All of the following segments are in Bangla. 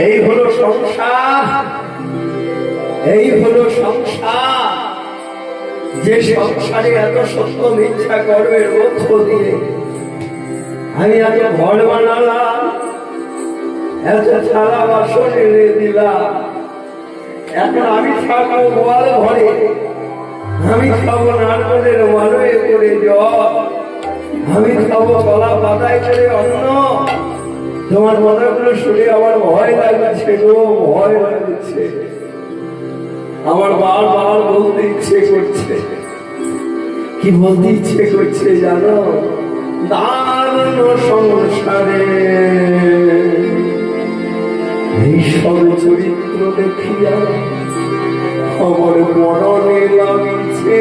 এই হলো সংসার, এই হলো সংসার। যে সংসারে এত সত্য মিথ্যা গর্বের মধ্য দিয়ে আমি এত ঘর বানালাম, এত থালা বাসন এনে দিলাম। এখন আমি থাকবো গোয়াল ঘরে, আমি খাবো নারকলের মালয়ে করে জল, আমি খাবো কলা পাতায় করে অন্ন। তোমার কথাগুলো শুনে আমার ভয় লাগছে গো, ভয় লাগছে। আমার বারবার বলতে ইচ্ছে করছে। কি বলতে ইচ্ছে করছে জানো? দারুণ সংসারে ঈশ্বর চরিত্র দেখিয়া আমার মরণে লাগিছে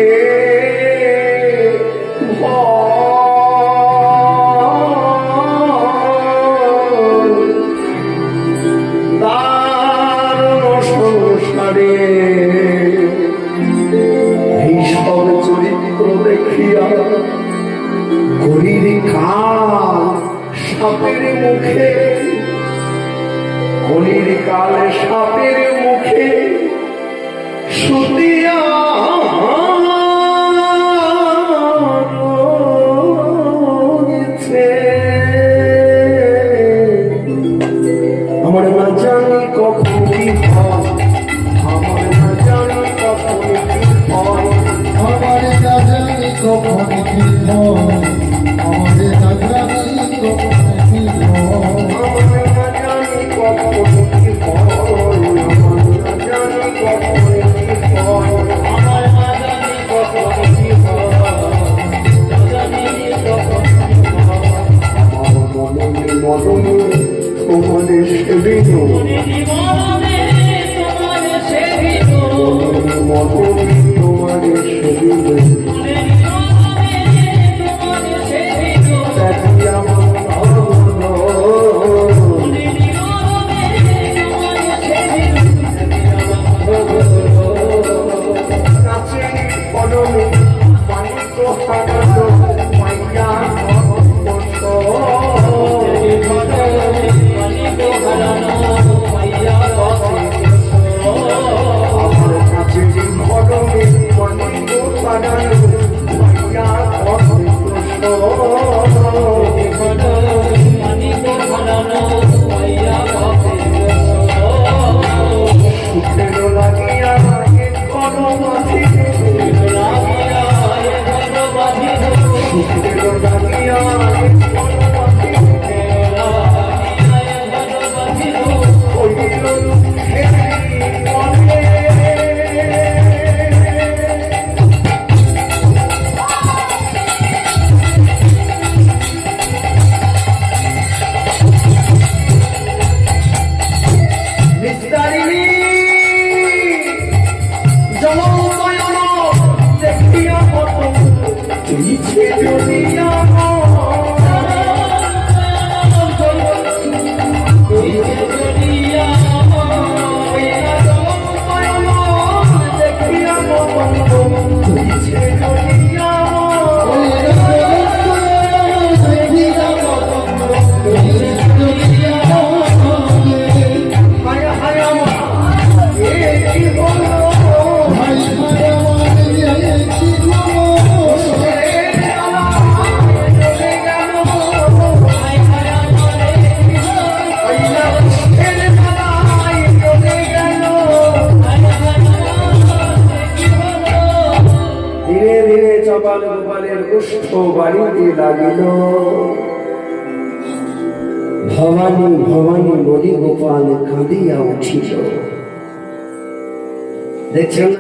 দারুণ সংসারে ঈশ্বর চরিত্র দেখিয়া গরির কাল সাপের মুখে, গরির কাল সাপের মুখে শুতিয়া আমার না জানি কখন কি হয়, আমার না জানি কখন কি হয়, আমার না জানি কখন কি হয়, আমাদের না জানি কখন কি হয়, আমার না জানি কখন কি হয়, আমার না জানি কখন কি হয়, আমার না জানি কখন কি হয়, না জানি কখন কি হয়। আমার মনে মনে তোমাদের সেবিত, মনে মনে তোমাদের সেবিত, দেখি আমার ধর্ম কাছে পদমে মানিক হারানো মাইয়া আমার কাছে পদমে মানিক হারানো মাইয়া সুখের লাগিয়া কোনো মাঝি, সুখের লাগিয়া নিস্তারিণী জলনয়ন দেখিয়া কত ইচ্ছে দুনিয়া দেখিয়া কত ইচ্ছে দুনিয়া হায়া হায়া মা এ কি বলো ভাই ভাই আমার কি গো, ধীরে ধীরে চপাল গোপালের কুষ্ঠ বাড়িতে লাগিল। ভবানী ভবানী বলি গোপাল কাঁদিয়া উঠিল। দেখছেন।